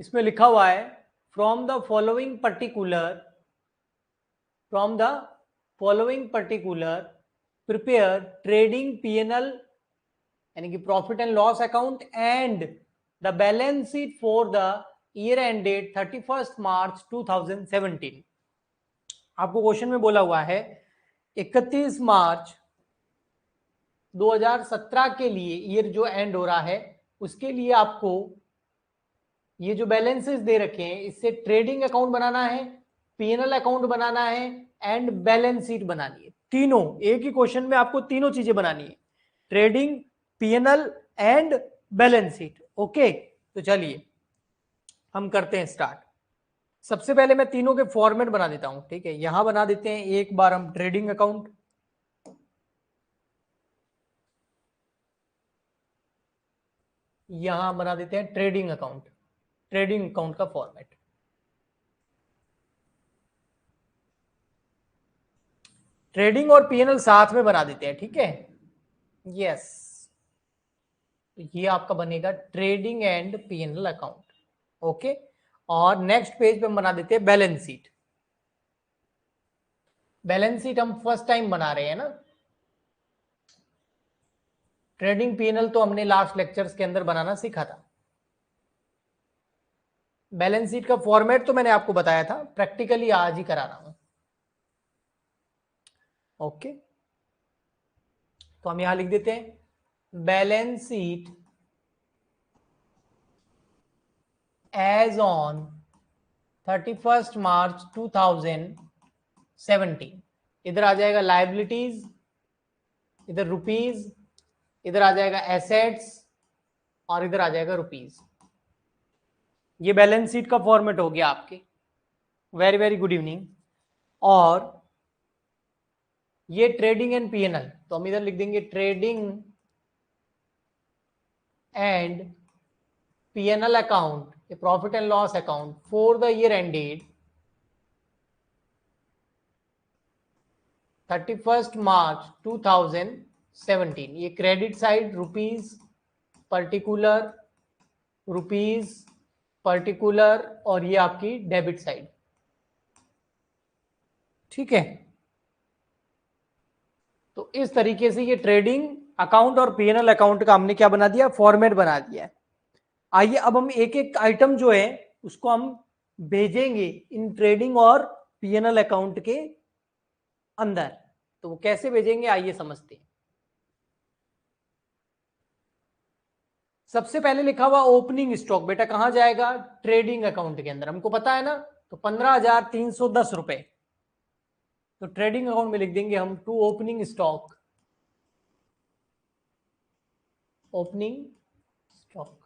इसमें लिखा हुआ है from the following particular prepare trading PNL यानी कि profit and loss account and the balance sheet for the year end date 31 March 2017। आपको क्वेश्चन में बोला हुआ है 31 मार्च 2017 के लिए ईयर जो एंड हो रहा है उसके लिए आपको ये जो बैलेंसेस दे रखे हैं इससे ट्रेडिंग अकाउंट बनाना है, पीएनएल अकाउंट बनाना है एंड बैलेंस शीट बनानी है। तीनों एक ही क्वेश्चन में आपको तीनों चीजें बनानी है, trading, PNL and balance sheet. Okay, तो चलिए हम करते हैं स्टार्ट। सबसे पहले मैं तीनों के फॉर्मेट बना देता हूं, ठीक है। यहां बना देते हैं एक बार हम ट्रेडिंग अकाउंट, यहां बना देते हैं ट्रेडिंग अकाउंट, ट्रेडिंग अकाउंट का फॉर्मेट। ट्रेडिंग और पीएनएल साथ में बना देते हैं, ठीक है। यस, तो ये आपका बनेगा trading and PNL account. Okay, और नेक्स्ट पेज पे हम बना देते हैं बैलेंस शीट। बैलेंस शीट हम फर्स्ट टाइम बना रहे हैं ना, ट्रेडिंग पीएनएल तो हमने लास्ट लेक्चर्स के अंदर बनाना सीखा था। बैलेंस शीट का फॉर्मेट तो मैंने आपको बताया था, प्रैक्टिकली आज ही करा रहा हूं। ओके, तो हम यहां लिख देते हैं balance sheet as on 31 March 2017। इधर आ जाएगा लायबिलिटीज, इधर रुपीज, इधर आ जाएगा एसेट्स और इधर आ जाएगा रुपीज। ये बैलेंस शीट का फॉर्मेट हो गया आपके। Very very good evening. और ये ट्रेडिंग एंड पीएनएल, तो हम इधर लिख देंगे trading and PNL account, profit and loss account for the year ended 31 March 2017। ये क्रेडिट साइड रुपीज पर्टिकुलर और ये आपकी डेबिट साइड, ठीक है। तो इस तरीके से ये ट्रेडिंग अकाउंट और पीएनएल अकाउंट का हमने क्या बना दिया, फॉर्मेट बना दिया है। आइए अब हम एक एक आइटम जो है उसको हम भेजेंगे इन ट्रेडिंग और पीएनएल अकाउंट के अंदर। तो वो कैसे भेजेंगे आइए समझते हैं। सबसे पहले लिखा हुआ ओपनिंग स्टॉक, बेटा कहां जाएगा, ट्रेडिंग अकाउंट के अंदर, हमको पता है ना। तो 15,310 रुपए, तो ट्रेडिंग अकाउंट में लिख देंगे हम to opening stock, opening stock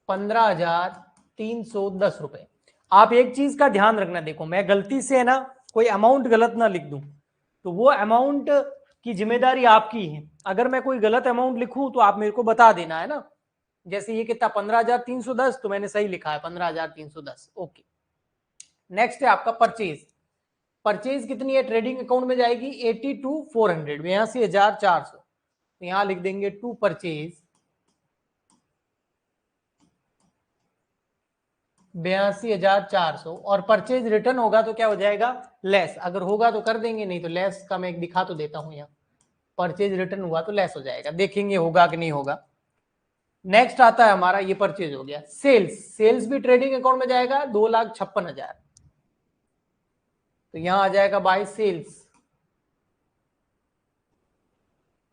15,310 रुपए। आप एक चीज का ध्यान रखना, देखो मैं गलती से है ना कोई अमाउंट गलत ना लिख दूं तो वो अमाउंट की जिम्मेदारी आपकी है। अगर मैं कोई गलत अमाउंट लिखूं तो आप मेरे को बता देना, है ना। जैसे ये कितना 15,310, तो मैंने सही लिखा है 15,310। ओके, नेक्स्ट है आपका परचेज। परचेज कितनी है ट्रेडिंग अकाउंट में जाएगी 82,400, 82,400। तो यहां लिख देंगे टू परचेज 82,400, और परचेज रिटर्न होगा तो क्या हो जाएगा, लेस। अगर होगा तो कर देंगे, नहीं तो लेस का मैं एक दिखा तो देता हूं यहाँ। परचेज रिटर्न हुआ तो लेस हो जाएगा, देखेंगे होगा कि नहीं होगा। नेक्स्ट आता है हमारा, ये परचेज हो गया। सेल्स, सेल्स भी ट्रेडिंग अकाउंट में जाएगा 2,56,000, तो यहां आ जाएगा बाय सेल्स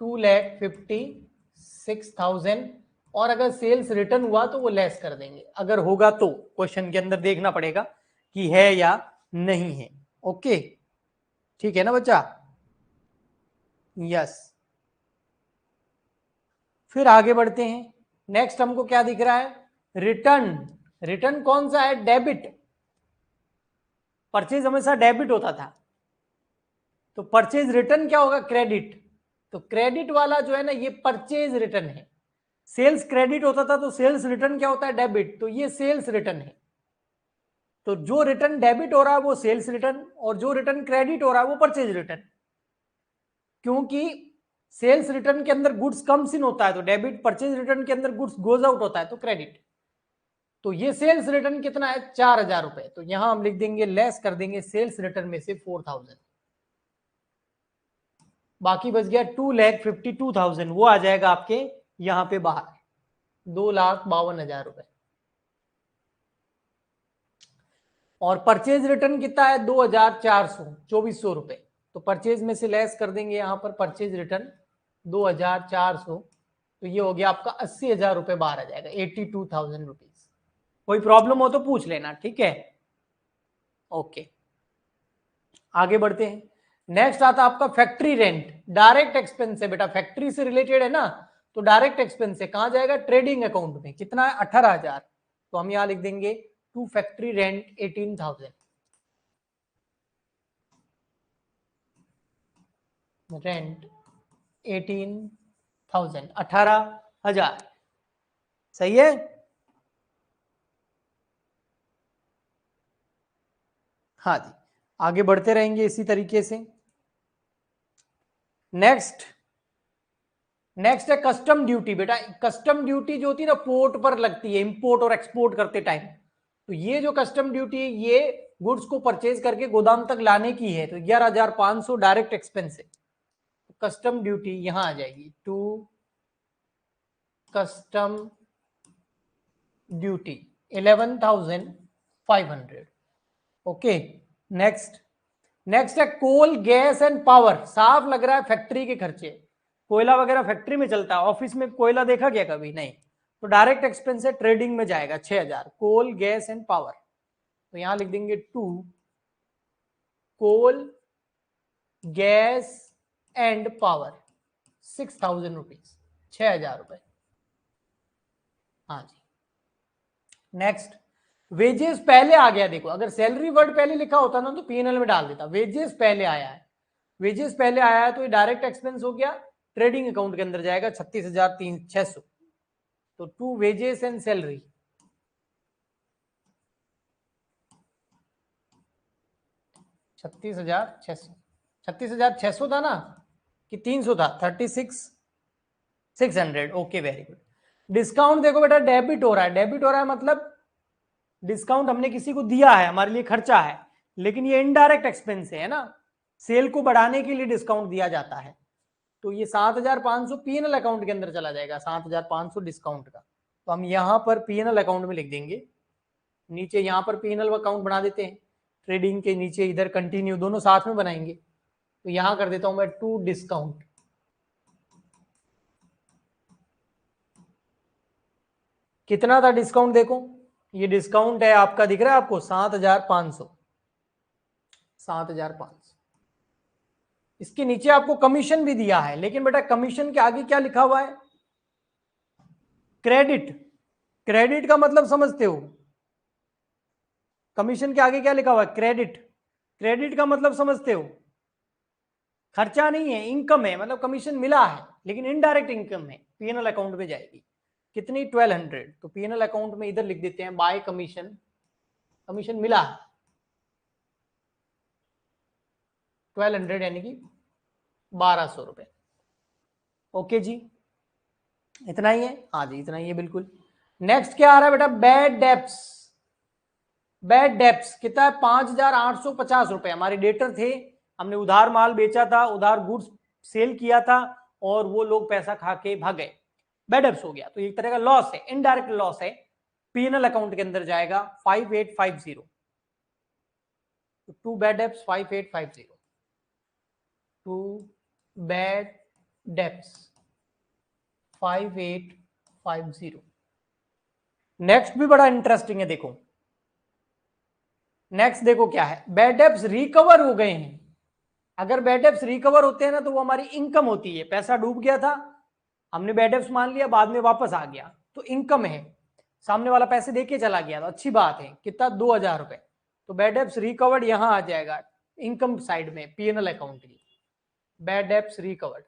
2,56,000, और अगर सेल्स रिटर्न हुआ तो वो लेस कर देंगे, अगर होगा तो क्वेश्चन के अंदर देखना पड़ेगा कि है या नहीं है। ओके, ठीक है ना बच्चा, यस। फिर आगे बढ़ते हैं। नेक्स्ट हमको क्या दिख रहा है, रिटर्न। रिटर्न कौन सा है, डेबिट। परचेज हमेशा डेबिट होता था, तो परचेज रिटर्न क्या होगा, क्रेडिट। तो क्रेडिट वाला जो है ना ये परचेज रिटर्न है। सेल्स क्रेडिट होता था तो सेल्स रिटर्न क्या होता है, डेबिट, तो ये सेल्स रिटर्न है। तो जो रिटर्न डेबिट हो रहा है वो सेल्स रिटर्न, और जो रिटर्न क्रेडिट हो रहा है वो परचेज रिटर्न। क्योंकि सेल्स रिटर्न के अंदर गुड्स कम्स इन होता है तो डेबिट, परचेज रिटर्न के अंदर गुड्स गोज आउट होता है तो क्रेडिट। तो ये सेल्स रिटर्न कितना है 4,000 रुपए, तो यहां हम लिख देंगे लेस कर देंगे सेल्स रिटर्न में से 4,000, बाकी बच गया 2,52,000, वो आ जाएगा आपके यहां पे बाहर 2,52,000 रुपए। और परचेज रिटर्न कितना है 2,400, 2,400 रुपए, तो परचेज में से लेस कर देंगे यहां पर परचेज रिटर्न 2,400, तो ये हो गया आपका 80,000 रुपए बाहर आ जाएगा, 82,000 रुपीज। कोई प्रॉब्लम हो तो पूछ लेना, ठीक है। ओके, आगे बढ़ते हैं। नेक्स्ट आता आपका फैक्ट्री रेंट, डायरेक्ट एक्सपेंस है बेटा, फैक्ट्री से रिलेटेड है ना, तो डायरेक्ट एक्सपेंस है, कहां जाएगा ट्रेडिंग अकाउंट में, कितना है 18,000, तो हम यहां लिख देंगे टू फैक्ट्री रेंट 18,000, रेंट 18,000, 18,000, सही है। हाँ जी, आगे बढ़ते रहेंगे इसी तरीके से। नेक्स्ट है कस्टम ड्यूटी बेटा, कस्टम ड्यूटी जो होती है ना पोर्ट पर लगती है इंपोर्ट और एक्सपोर्ट करते टाइम, तो ये जो कस्टम ड्यूटी है ये गुड्स को परचेज करके गोदाम तक लाने की है, तो 11,500 डायरेक्ट एक्सपेंस है, कस्टम ड्यूटी यहां आ जाएगी to custom duty 11,500। Okay, next है कोल गैस एंड पावर, साफ लग रहा है फैक्ट्री के खर्चे, कोयला वगैरह फैक्ट्री में चलता है, ऑफिस में कोयला देखा गया कभी नहीं, तो डायरेक्ट एक्सपेंस है ट्रेडिंग में जाएगा 6,000, कोल गैस एंड पावर, तो यहां लिख देंगे to coal gas and power 6,000 rupees, 6,000 रुपए। हाँ जी, नेक्स्ट वेजेस पहले आ गया, देखो अगर सैलरी वर्ड पहले लिखा होता ना तो पीएनएल में डाल देता, वेजेस पहले आया है, वेजेस पहले आया है तो ये डायरेक्ट एक्सपेंस हो गया, ट्रेडिंग अकाउंट के अंदर जाएगा 36,600, तो टू वेजेस एंड सैलरी 36,600, 36,600 था ना कि 300 था, 36,600, ओके वेरी गुड। डिस्काउंट देखो बेटा डेबिट हो रहा है, डेबिट हो रहा है मतलब डिस्काउंट हमने किसी को दिया है, हमारे लिए खर्चा है, लेकिन ये इनडायरेक्ट एक्सपेंस है ना, सेल को बढ़ाने के लिए डिस्काउंट दिया जाता है, तो ये 7,500 पीएनएल अकाउंट के अंदर चला जाएगा, 7,500 डिस्काउंट का, तो हम यहां पर पीएनएल अकाउंट में लिख देंगे, नीचे यहां पर पीएनएल अकाउंट बना देते हैं, ट्रेडिंग के नीचे इधर कंटिन्यू, दोनों साथ में बनाएंगे, तो यहां कर देता हूं मैं टू डिस्काउंट, कितना था डिस्काउंट देखो, ये डिस्काउंट है आपका दिख रहा है आपको 7,500, 7,500, इसके नीचे आपको कमीशन भी दिया है, लेकिन बेटा कमीशन के आगे क्या लिखा हुआ है, क्रेडिट, क्रेडिट का मतलब समझते हो, कमीशन के आगे क्या लिखा हुआ है क्रेडिट, क्रेडिट का मतलब समझते हो, खर्चा नहीं है इनकम है, मतलब कमीशन मिला है लेकिन इनडायरेक्ट इनकम है, पीएनएल अकाउंट में जाएगी, कितनी 1,200, तो पीएनएल अकाउंट में इधर लिख देते हैं बाय कमीशन, कमीशन मिला है 1,200 यानी कि 1,200 रुपए। ओके जी, इतना ही है, हाँ जी इतना ही है बिल्कुल। नेक्स्ट क्या आ रहा है बेटा बैड डेप्स, बैड डेप्स कितना है 5,850 रुपए, हमारे डेटर थे, हमने उधार माल बेचा था, उधार गुड्स सेल किया था और वो लोग पैसा खा के भाग गए, बैड डेप्स हो गया, तो एक तरह का लॉस है, इनडायरेक्ट लॉस है, पीएनएल अकाउंट के अंदर जाएगा 5,850, to bad debts 5,850, to bad debts 5,850। Next भी बड़ा इंटरेस्टिंग है, देखो नेक्स्ट देखो क्या है, बैड डेप्स रिकवर हो गए हैं, अगर बैड डेप्स रिकवर होते हैं ना तो वो हमारी इनकम होती है, पैसा डूब गया था, हमने बैड डेप्स मान लिया, बाद में वापस आ गया तो इनकम है, सामने वाला पैसे देके चला गया तो अच्छी बात है, कितना 2,000 रुपए, तो बैड डेप्स रिकवर्ड यहां आ जाएगा इनकम साइड में पीएनएल अकाउंट की, बैड डेप्स रिकवर्ड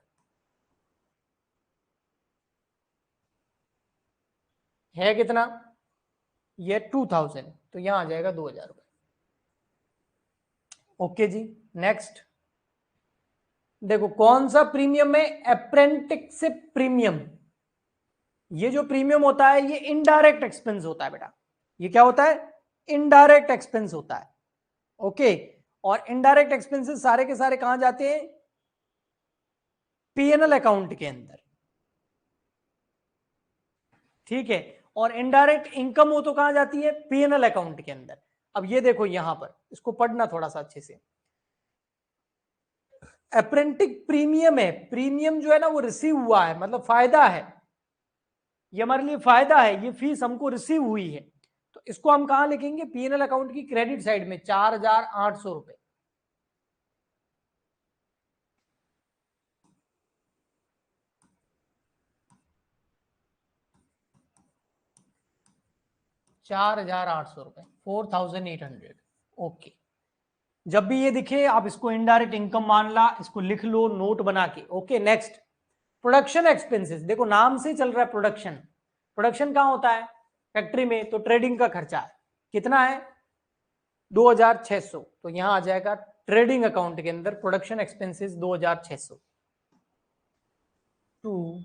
है कितना, ये 2,000, तो यहां आ जाएगा 2,000 रुपए। ओके जी, नेक्स्ट देखो कौन सा प्रीमियम है, अप्रेंटिसशिप प्रीमियम, ये जो प्रीमियम होता है ये इनडायरेक्ट एक्सपेंस होता है बेटा, ये क्या होता है? इनडायरेक्ट एक्सपेंस होता है। ओके, और इनडायरेक्ट एक्सपेंसेस सारे के सारे कहां जाते हैं? पीएनएल अकाउंट के अंदर, ठीक है। और इनडायरेक्ट इनकम हो तो कहां जाती है? पीएनएल अकाउंट के अंदर। अब ये देखो यहां पर, इसको पढ़ना थोड़ा सा अच्छे से। अप्रेंटिस प्रीमियम है, प्रीमियम जो है ना वो रिसीव हुआ है, मतलब फायदा है, ये हमारे लिए फायदा है, ये फीस हमको रिसीव हुई है। तो इसको हम कहां लिखेंगे? पीएनएल अकाउंट की क्रेडिट साइड में 4,800 रुपए। ₹4,800, 4,800। ओके, जब भी ये दिखे आप इसको इनडायरेक्ट इनकम मान ला, इसको लिख लो नोट बना के। Okay, next production expenses. देखो नाम से चल रहा है प्रोडक्शन, प्रोडक्शन कहां होता है? फैक्ट्री में। तो ट्रेडिंग का खर्चा है, कितना है? 2,600। तो यहां आ जाएगा ट्रेडिंग अकाउंट के अंदर production expenses 2,600 to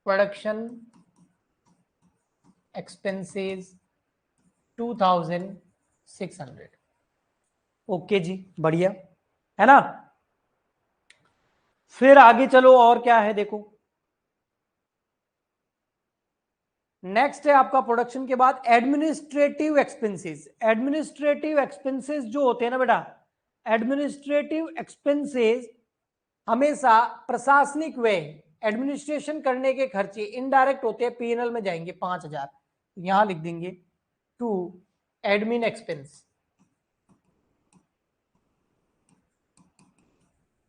production expenses 2,600। Okay जी, बढ़िया है ना। फिर आगे चलो, और क्या है देखो। नेक्स्ट है आपका प्रोडक्शन के बाद एडमिनिस्ट्रेटिव एक्सपेंसेस। एडमिनिस्ट्रेटिव एक्सपेंसेस जो होते हैं ना बेटा, एडमिनिस्ट्रेटिव एक्सपेंसेस हमेशा प्रशासनिक व्यय, एडमिनिस्ट्रेशन करने के खर्चे इनडायरेक्ट होते हैं, पीएनएल में जाएंगे 5,000। यहां लिख देंगे टू एडमिन एक्सपेंस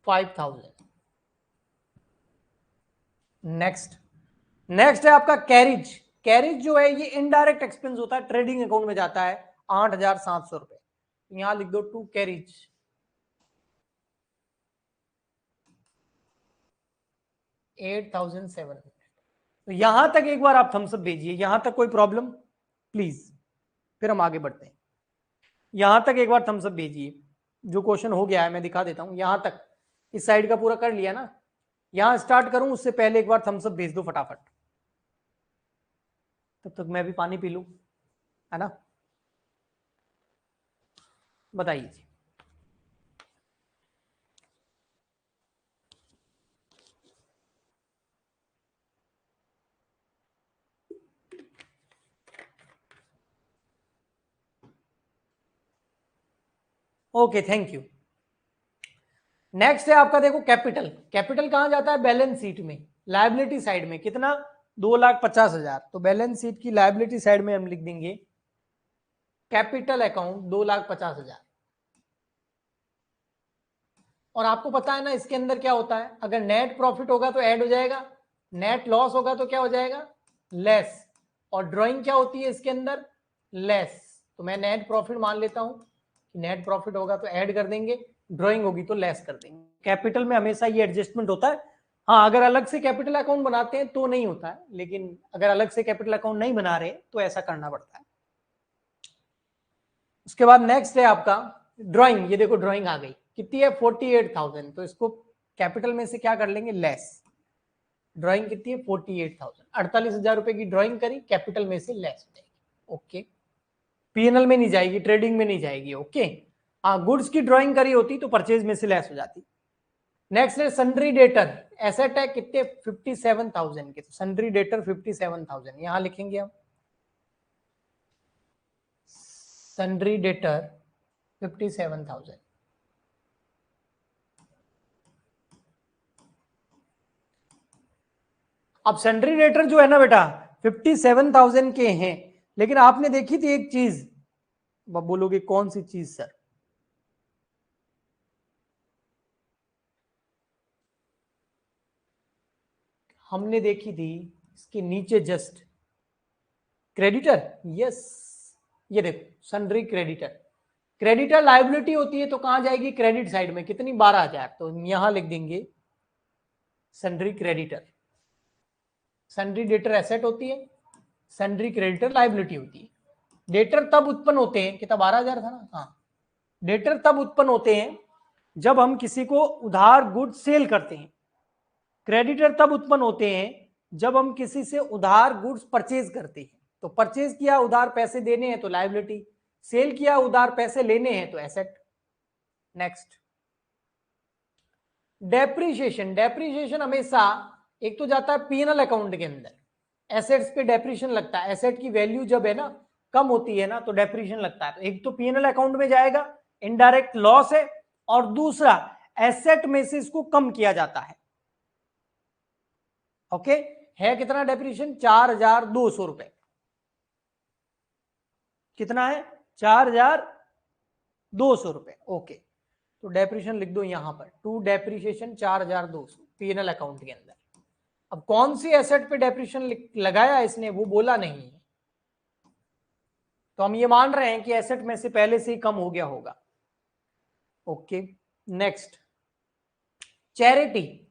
5,000। नेक्स्ट है आपका कैरिज। कैरिज जो है ये इनडायरेक्ट एक्सपेंस होता है, ट्रेडिंग अकाउंट में जाता है 8,700 रुपए। यहां लिख दो टू कैरिज 8,700। तो यहां तक एक बार आप थम्स अप भेजिए, यहां तक कोई प्रॉब्लम प्लीज, फिर हम आगे बढ़ते हैं। यहां तक एक बार थम्स अप भेजिए, जो क्वेश्चन हो गया है मैं दिखा देता हूं। यहां तक इस साइड का पूरा कर लिया ना, यहां स्टार्ट करूं उससे पहले एक बार थम्स अप भेज दो फटाफट, तब तक मैं भी पानी पी लूं, है ना। बताइए जी। Okay, thank you. नेक्स्ट है आपका देखो कैपिटल। कैपिटल कहां जाता है? बैलेंस शीट में, लायबिलिटी साइड में। कितना? 2,50,000। तो बैलेंस शीट की लायबिलिटी साइड में हम लिख देंगे कैपिटल अकाउंट 2,50,000। और आपको पता है ना इसके अंदर क्या होता है, अगर नेट प्रॉफिट होगा तो ऐड हो जाएगा, नेट लॉस होगा तो क्या हो जाएगा? लेस। और ड्राइंग क्या होती है इसके अंदर? लेस। तो मैं नेट प्रॉफिट मान लेता हूं कि नेट प्रॉफिट होगा तो ऐड कर देंगे, ड्राइंग होगी तो लेस कर देंगे। कैपिटल में हमेशा ये एडजस्टमेंट होता है। हाँ, अगर अलग से कैपिटल अकाउंट बनाते हैं तो नहीं होता है, लेकिन अगर अलग से कैपिटल अकाउंट नहीं बना रहे तो ऐसा करना पड़ता है। उसके बाद नेक्स्ट है आपका ड्राइंग। ये देखो ड्राइंग आ गई, कितनी है? 48,000। तो इसको कैपिटल में से क्या कर लेंगे? लेस। ड्राइंग कितनी है? 48,000। 48,000 रुपए की ड्राइंग करी, कैपिटल में से लेस हो जाएगी। ओके, पीएनएल में नहीं जाएगी, ट्रेडिंग में नहीं जाएगी। ओके, हाँ, गुड्स की ड्राइंग करी होती तो परचेज में से लेस हो जाती। नेक्स्ट है सन्ड्री डेटर। एसेट है कितने? 57,000 के। तो सन्ड्री डेटर 57,000 यहां लिखेंगे हम। Sundry debtor 57,000। अब सन्ड्री डेटर जो है ना बेटा 57,000 के हैं, लेकिन आपने देखी थी एक चीज, बोलोगे कौन सी चीज सर? हमने देखी थी इसके नीचे जस्ट क्रेडिटर। यस, ये देखो सन्ड्री क्रेडिटर। क्रेडिटर लायबिलिटी होती है तो कहां जाएगी? क्रेडिट साइड में। कितनी? 12,000। तो यहां लिख देंगे sundry creditor. Sundry debtor asset होती है, सन्ड्री क्रेडिटर लायबिलिटी होती है। डेटर तब उत्पन्न होते हैं, कितना? 12,000 था ना। हाँ, डेटर तब उत्पन्न होते हैं जब हम किसी को उधार गुड सेल करते हैं। क्रेडिटर तब उत्पन्न होते हैं जब हम किसी से उधार गुड्स परचेज करते हैं। तो परचेज किया, उधार पैसे देने हैं तो लायबिलिटी, सेल किया, उधार पैसे लेने हैं तो एसेट। Next, depreciation. डेप्रीशिएशन हमेशा एक तो जाता है पीएनएल अकाउंट के अंदर, एसेट्स पे डेप्रीशिएशन लगता है। एसेट की वैल्यू जब है ना कम होती है ना तो डेप्रीशिएशन लगता है। तो एक तो पीएनएल अकाउंट में जाएगा, इनडायरेक्ट लॉस है, और दूसरा एसेट में से इसको कम किया जाता है। ओके, है कितना डेप्रीशिएशन? 4200 रुपए। कितना है? 4200 रुपए। ओके, तो डेप्रीशिएशन लिख दो यहां पर, टू डेप्रीशिएशन 4200 पीएनएल अकाउंट के अंदर। अब कौन सी एसेट पे डेप्रीशिएशन लगाया इसने वो बोला नहीं है, तो हम ये मान रहे हैं कि एसेट में से पहले से ही कम हो गया होगा। Okay, next, charity.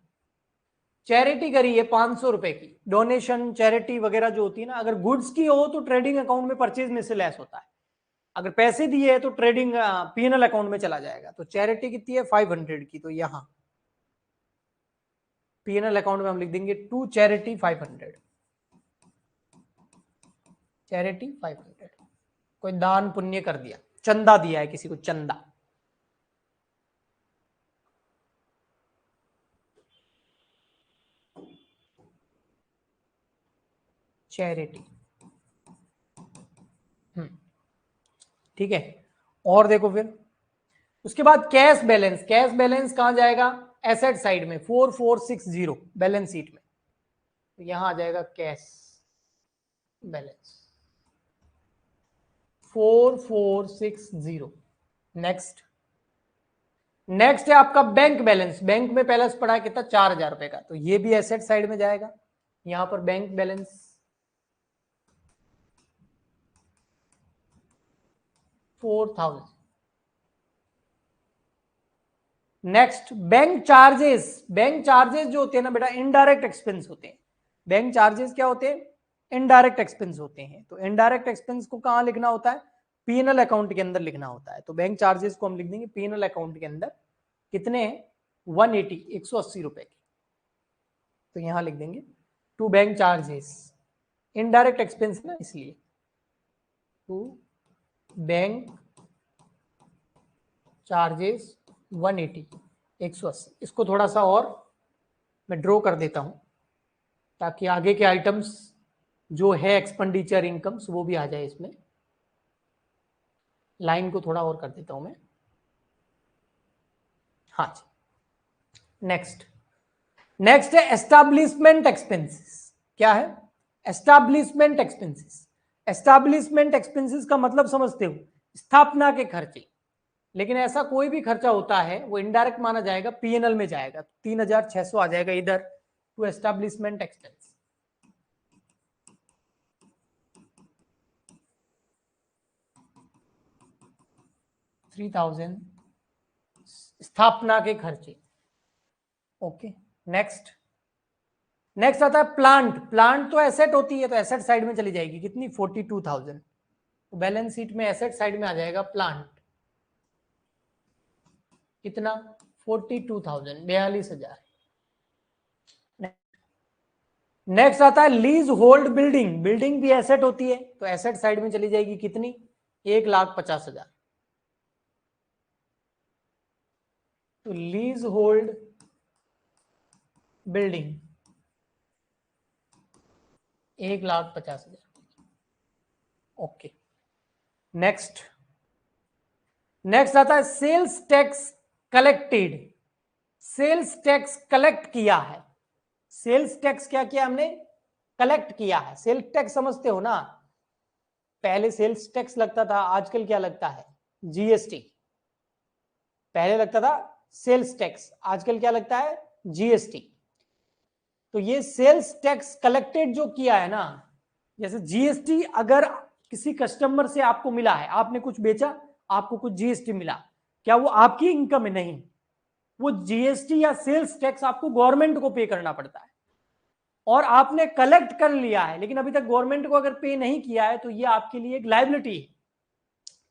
चैरिटी करी है 500 रुपए की, डोनेशन चैरिटी वगैरह जो होती है ना, अगर गुड्स की हो तो ट्रेडिंग अकाउंट में परचेज में से लेस होता है, अगर पैसे दिए है तो ट्रेडिंग पीएनएल अकाउंट में चला जाएगा। तो चैरिटी कितनी है? 500 की, तो यहां पीएनएल अकाउंट में हम लिख देंगे टू चैरिटी 500। चैरिटी 500, कोई दान पुण्य कर दिया, चंदा दिया है किसी को, चंदा। चैरिटी, ठीक है। और देखो फिर उसके बाद कैश बैलेंस। कैश बैलेंस कहां जाएगा? एसेट साइड में 4460 बैलेंस शीट में, तो यहां आ जाएगा कैश बैलेंस 4460। नेक्स्ट, नेक्स्ट है आपका बैंक बैलेंस। बैंक में बैलेंस पड़ा है कितना? 4000 रुपए का, तो ये भी एसेट साइड में जाएगा। यहां पर bank balance 4000। Next, bank charges. Bank charges जो होते हैं ना बेटा, इनडायरेक्ट एक्सपेंस होते हैं। बैंक चार्जेस क्या होते हैं? इनडायरेक्ट एक्सपेंस होते हैं। तो इनडायरेक्ट एक्सपेंस को कहां लिखना होता है? पीएनएल अकाउंट के अंदर लिखना होता है। तो बैंक चार्जेस को हम लिख देंगे पीएनएल अकाउंट के अंदर, कितने हैं? 180, 180 रुपए की, तो यहां लिख देंगे to bank charges, indirect expense ना इसलिए, टू बैंक चार्जेस 180, 180। इसको थोड़ा सा और मैं ड्रॉ कर देता हूं ताकि आगे के आइटम्स जो है एक्सपेंडिचर इनकम्स वो भी आ जाए इसमें। लाइन को थोड़ा और कर देता हूं मैं। हाँ जी, नेक्स्ट, नेक्स्ट है एस्टैब्लिशमेंट एक्सपेंसेस। क्या है? Establishment expenses. एस्टैब्लिशमेंट एक्सपेंसेस का मतलब समझते हो? स्थापना के खर्चे। लेकिन ऐसा कोई भी खर्चा होता है वो इनडायरेक्ट माना जाएगा, पीएनएल में जाएगा। 3600 आ जाएगा इधर टू एस्टैब्लिशमेंट एक्सपेंस। 3000 स्थापना के खर्चे। ओके, नेक्स्ट, नेक्स्ट आता है प्लांट। प्लांट तो एसेट होती है, तो एसेट साइड में चली जाएगी, कितनी? 42,000। तो बैलेंस शीट में एसेट साइड में आ जाएगा प्लांट, कितना? 42,000, 42,000। नेक्स्ट आता है लीज होल्ड बिल्डिंग। बिल्डिंग भी एसेट होती है, तो एसेट साइड में चली जाएगी, कितनी? 1,50,000। तो leasehold building 1,50,000। Okay, next, next आता है sales tax collected. Sales tax collect किया है। सेल्स टैक्स क्या किया हमने? कलेक्ट किया है। सेल्स टैक्स समझते हो ना? पहले सेल्स टैक्स लगता था, आजकल क्या लगता है? जीएसटी। पहले लगता था सेल्स टैक्स, आजकल क्या लगता है? जीएसटी। तो ये सेल्स टैक्स कलेक्टेड जो किया है ना, जैसे जीएसटी अगर किसी कस्टमर से आपको मिला है, आपने कुछ बेचा, आपको कुछ जीएसटी मिला, क्या वो आपकी इनकम है? नहीं, वो जीएसटी या सेल्स टैक्स आपको गवर्नमेंट को पे करना पड़ता है, और आपने कलेक्ट कर लिया है लेकिन अभी तक गवर्नमेंट को अगर पे नहीं किया है तो ये आपके लिए एक लायबिलिटी है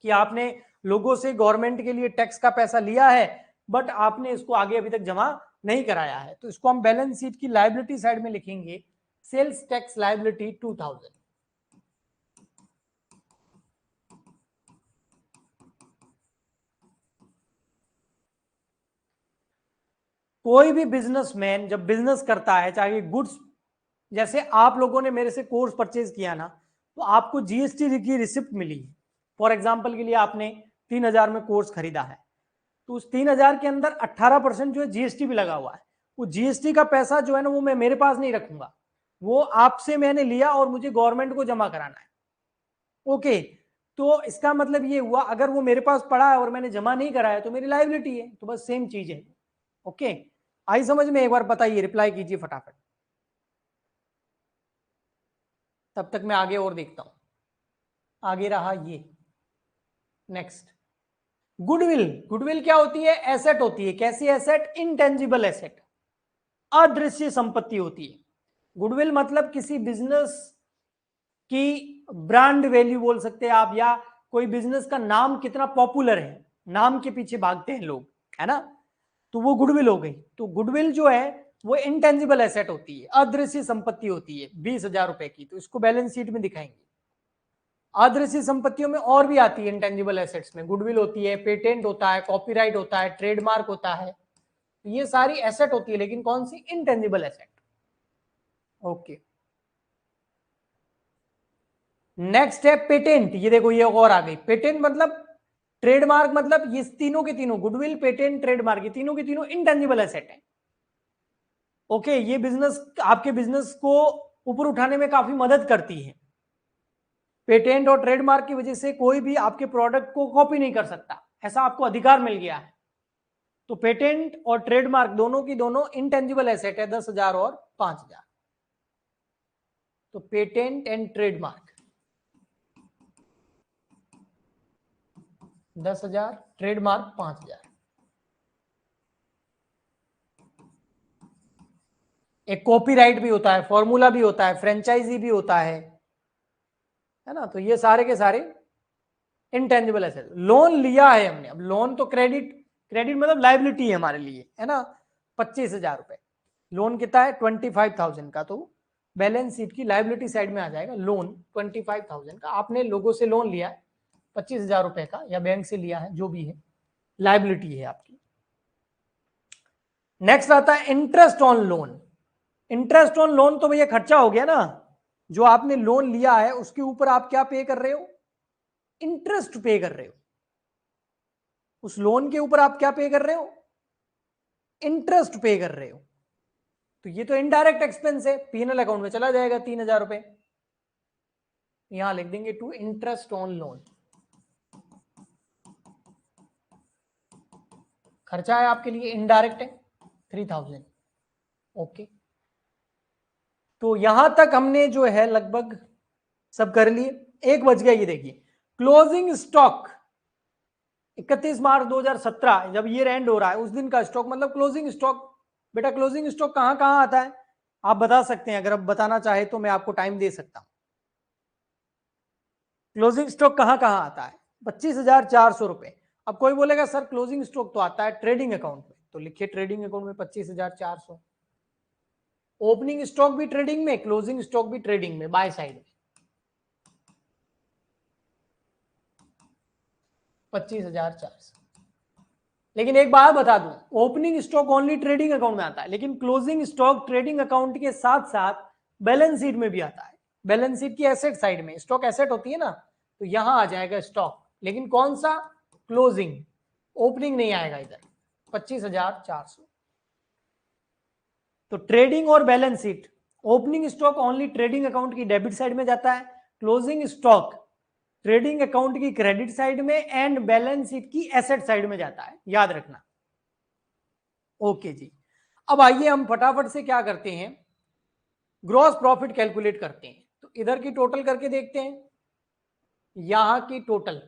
कि आपने लोगों से गवर्नमेंट के लिए टैक्स का पैसा लिया है बट आपने इसको आगे अभी तक जमा नहीं कराया है। तो इसको हम बैलेंस शीट की लायबिलिटी साइड में लिखेंगे, सेल्स टैक्स लायबिलिटी 2000। कोई भी बिजनेसमैन जब बिजनेस करता है, चाहे गुड्स, जैसे आप लोगों ने मेरे से कोर्स परचेज किया ना, तो आपको जीएसटी की रिसिप्ट मिली। फॉर एग्जाम्पल के लिए आपने 3000 में कोर्स खरीदा है, तो उस 3000 के अंदर 18% जो है जीएसटी भी लगा हुआ है। वो जीएसटी का पैसा जो है ना, वो मैं मेरे पास नहीं रखूंगा, वो आपसे मैंने लिया और मुझे गवर्नमेंट को जमा कराना है। ओके, तो इसका मतलब ये हुआ, अगर वो मेरे पास पड़ा है और मैंने जमा नहीं कराया तो मेरी लायबिलिटी है। तो बस सेम चीज है। ओके, आई समझ में? एक बार बताइए, रिप्लाई कीजिए फटाफट, तब तक मैं आगे और देखता हूं। आगे रहा ये नेक्स्ट, गुडविल। गुडविल क्या होती है? एसेट होती है। कैसी एसेट? इंटेंजिबल एसेट, अदृश्य संपत्ति होती है। गुडविल मतलब किसी बिजनेस की ब्रांड वैल्यू बोल सकते हैं आप, या कोई बिजनेस का नाम कितना पॉपुलर है, नाम के पीछे भागते हैं लोग, है ना, तो वो गुडविल हो गई। तो गुडविल जो है वो इंटेंजिबल एसेट होती है, अदृश्य संपत्ति होती है, 20,000 रुपए की। तो इसको बैलेंस शीट में दिखाएंगे। अदृश्य संपत्तियों में और भी आती है, इंटेंजिबल एसेट्स में गुडविल होती है, पेटेंट होता है, कॉपीराइट होता है, ट्रेडमार्क होता है। ये सारी एसेट होती है, लेकिन कौन सी? Intangible asset. ओके, नेक्स्ट है पेटेंट। ये देखो, ये और आ गई। पेटेंट मतलब ट्रेडमार्क, मतलब ये तीनों के तीनों, गुडविल, पेटेंट, ट्रेडमार्क, ये तीनों के तीनों इंटेंजिबल एसेट है। ओके, ये बिजनेस, आपके बिजनेस को ऊपर उठाने में काफी मदद करती है। पेटेंट और ट्रेडमार्क की वजह से कोई भी आपके प्रोडक्ट को कॉपी नहीं कर सकता, ऐसा आपको अधिकार मिल गया है। तो पेटेंट और ट्रेडमार्क दोनों की दोनों इंटेंजिबल एसेट है, 10,000 और 5,000। तो पेटेंट एंड ट्रेडमार्क 10,000, ट्रेडमार्क 5,000। एक कॉपीराइट भी होता है, फॉर्मूला भी होता है, फ्रेंचाइजी भी होता है ना। तो ये सारे के सारे इंटेंजिबल एसेट। लोन लिया है हमने, अब लोन तो क्रेडिट, क्रेडिट मतलब लाइबिलिटी है हमारे लिए, है ना। 25,000 रुपए लोन कितना है? 25,000 का। तो बैलेंस शीट की लाइबिलिटी साइड में आ जाएगा लोन 25,000 का। आपने लोगों से लोन लिया है 25,000 रुपए का, या बैंक से लिया है, जो भी है, लाइबिलिटी है आपकी। नेक्स्ट आता है interest on loan. Interest on loan तो भैया खर्चा हो गया ना, जो आपने लोन लिया है उसके ऊपर आप क्या पे कर रहे हो? इंटरेस्ट पे कर रहे हो। उस लोन के ऊपर आप क्या पे कर रहे हो? इंटरेस्ट पे कर रहे हो। तो ये तो इनडायरेक्ट एक्सपेंस है, पीएनएल अकाउंट में चला जाएगा 3,000 रुपए। यहां लिख देंगे टू इंटरेस्ट ऑन लोन। खर्चा है आपके लिए, इनडायरेक्ट है, 3,000। ओके, तो यहां तक हमने जो है लगभग सब कर लिए। 1 बज गया। ये देखिए, क्लोजिंग स्टॉक 31 मार्च 2017, जब ईयर एंड हो रहा है उस दिन का स्टॉक, मतलब क्लोजिंग स्टॉक। बेटा क्लोजिंग स्टॉक कहां कहां आता है? आप बता सकते हैं, अगर आप बताना चाहे तो मैं आपको टाइम दे सकता हूं। क्लोजिंग स्टॉक कहां कहां आता है? 25,400 रुपए। अब कोई बोलेगा सर क्लोजिंग स्टॉक तो आता है ट्रेडिंग अकाउंट में, तो लिखिए ट्रेडिंग अकाउंट में 25,400। ओपनिंग स्टॉक भी ट्रेडिंग में, क्लोजिंग स्टॉक भी ट्रेडिंग में, बाय साइड में 25,400। लेकिन एक बात बता दूं, opening stock only trading account में आता है, लेकिन क्लोजिंग स्टॉक ट्रेडिंग अकाउंट के साथ साथ बैलेंस शीट में भी आता है। बैलेंस शीट की एसेट साइड में, स्टॉक एसेट होती है ना, तो यहां आ जाएगा स्टॉक, लेकिन कौन सा? क्लोजिंग, ओपनिंग नहीं आएगा इधर। 25,400। तो ट्रेडिंग और balance sheet, opening stock only trading account की डेबिट साइड में जाता है, क्लोजिंग स्टॉक ट्रेडिंग अकाउंट की क्रेडिट साइड में, एंड बैलेंस शीट की एसेट साइड में जाता है, याद रखना। ओके जी, अब आइए हम फटाफट से क्या करते हैं, ग्रॉस प्रॉफिट कैलकुलेट करते हैं। तो इधर की टोटल करके देखते हैं। यहां की टोटल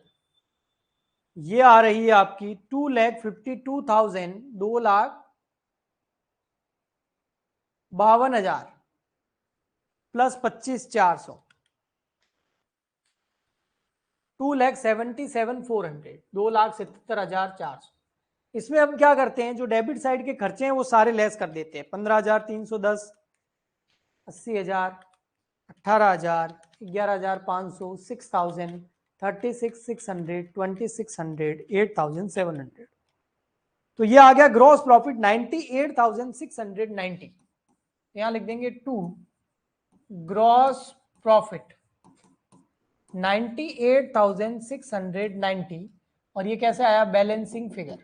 ये आ रही है आपकी 2,52,000, 2,52,000 प्लस 25,400, 2,77,400, 2,77,400। इसमें हम क्या करते हैं, जो डेबिट साइड के खर्चे हैं वो सारे लेस कर देते हैं। 15,310, 80,000, 18,000, 11,500, 6,000, 36,600, 2,600, 8,700। तो ये आ गया ग्रॉस प्रॉफिट 98,690। यहां लिख देंगे टू ग्रॉस प्रॉफिट 98,690 और ये कैसे आया बैलेंसिंग फिगर।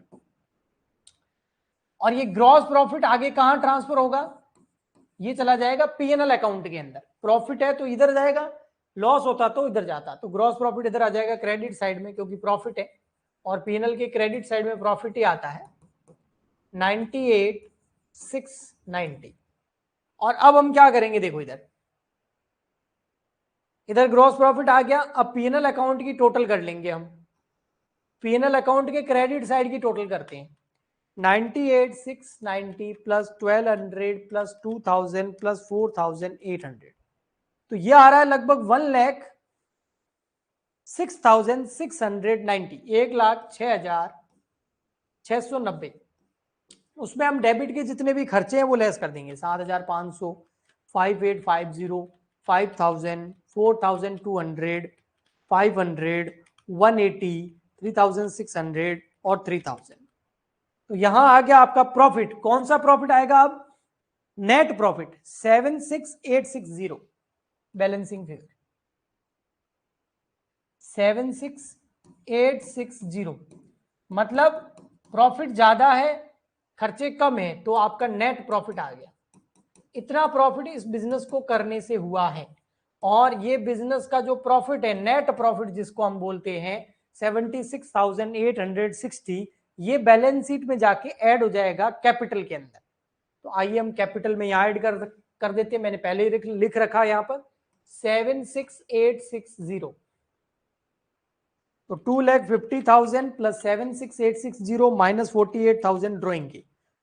और ये ग्रॉस प्रॉफिट आगे कहां ट्रांसफर होगा, ये चला जाएगा पीएनएल अकाउंट के अंदर। प्रॉफिट है तो इधर जाएगा, लॉस होता तो इधर जाता। तो ग्रॉस प्रॉफिट इधर आ जाएगा क्रेडिट साइड में क्योंकि प्रॉफिट है और पीएनएल के क्रेडिट साइड में प्रॉफिट ही आता है 98,690। और अब हम क्या करेंगे, देखो इधर ग्रॉस प्रॉफिट आ गया। अब पीएनएल अकाउंट की टोटल कर लेंगे हम। पीएनएल अकाउंट के क्रेडिट साइड की टोटल करते हैं 98,690 प्लस 1200 प्लस 2000 प्लस 4800। तो ये आ रहा है लगभग 1,06,690, 1,06,690। उसमें हम डेबिट के जितने भी खर्चे हैं वो लेस कर देंगे 7,500, 5,850, 5,000, 4,200, 500, 180, 3,600 और 3,000। तो यहां आ गया आपका प्रॉफिट। कौन सा प्रॉफिट आएगा अब, नेट प्रॉफिट 76,860 बैलेंसिंग फिगर 76,860। मतलब प्रॉफिट ज्यादा है खर्चे कम है तो आपका नेट प्रॉफिट आ गया। इतना प्रॉफिट इस बिजनेस को करने से हुआ है। और ये बिजनेस का जो प्रॉफिट है, नेट प्रॉफिट जिसको हम बोलते हैं 76,860, ये बैलेंस शीट में जाके ऐड हो जाएगा कैपिटल के अंदर। तो आइए हम कैपिटल में यहाँ ऐड कर देते हैं। मैंने पहले ही लिख रखा है यहाँ पर 76,860। तो 2,50,000 प्लस 76,860 माइनस 48,000 ड्रॉइंग की।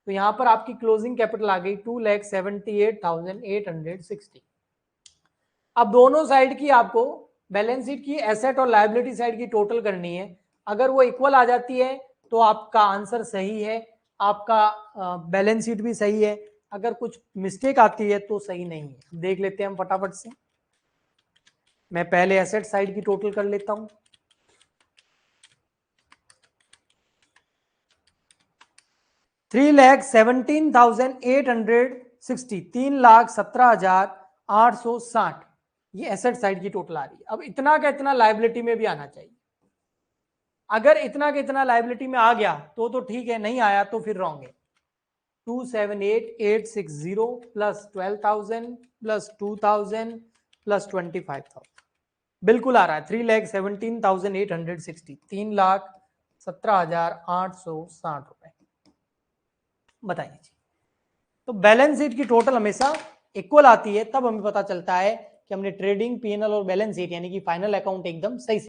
तो यहां पर आपकी क्लोजिंग कैपिटल आ गई 2,78,860। अब दोनों साइड की आपको बैलेंस शीट की एसेट और लायबिलिटी साइड की टोटल करनी है। अगर वो इक्वल आ जाती है तो आपका आंसर सही है, आपका बैलेंस शीट भी सही है। अगर कुछ मिस्टेक आती है तो सही नहीं है। देख लेते हैं हम फटाफट से। मैं पहले एसेट साइड की टोटल कर लेता हूं। $3,17,860, 3,17,860 ये एसेट साइड की टोटल आ रही है। अब इतना का इतना लायबिलिटी में भी आना चाहिए। अगर इतना का इतना लायबिलिटी में आ गया तो ठीक है, नहीं आया तो फिर रॉन्ग है। 278,860 प्लस 12,000 प्लस 2,000 प्लस 25,000 बिल्कुल आ रहा है 3,17,860, 3,17,860 रुपए। बताइए जी। तो बैलेंस शीट की टोटल हमेशा इक्वल आती है, तब हमें पता चलता है कि हमने ट्रेडिंग, पीएनएल और बैलेंस शीट यानी कि फाइनल अकाउंट एकदम सही से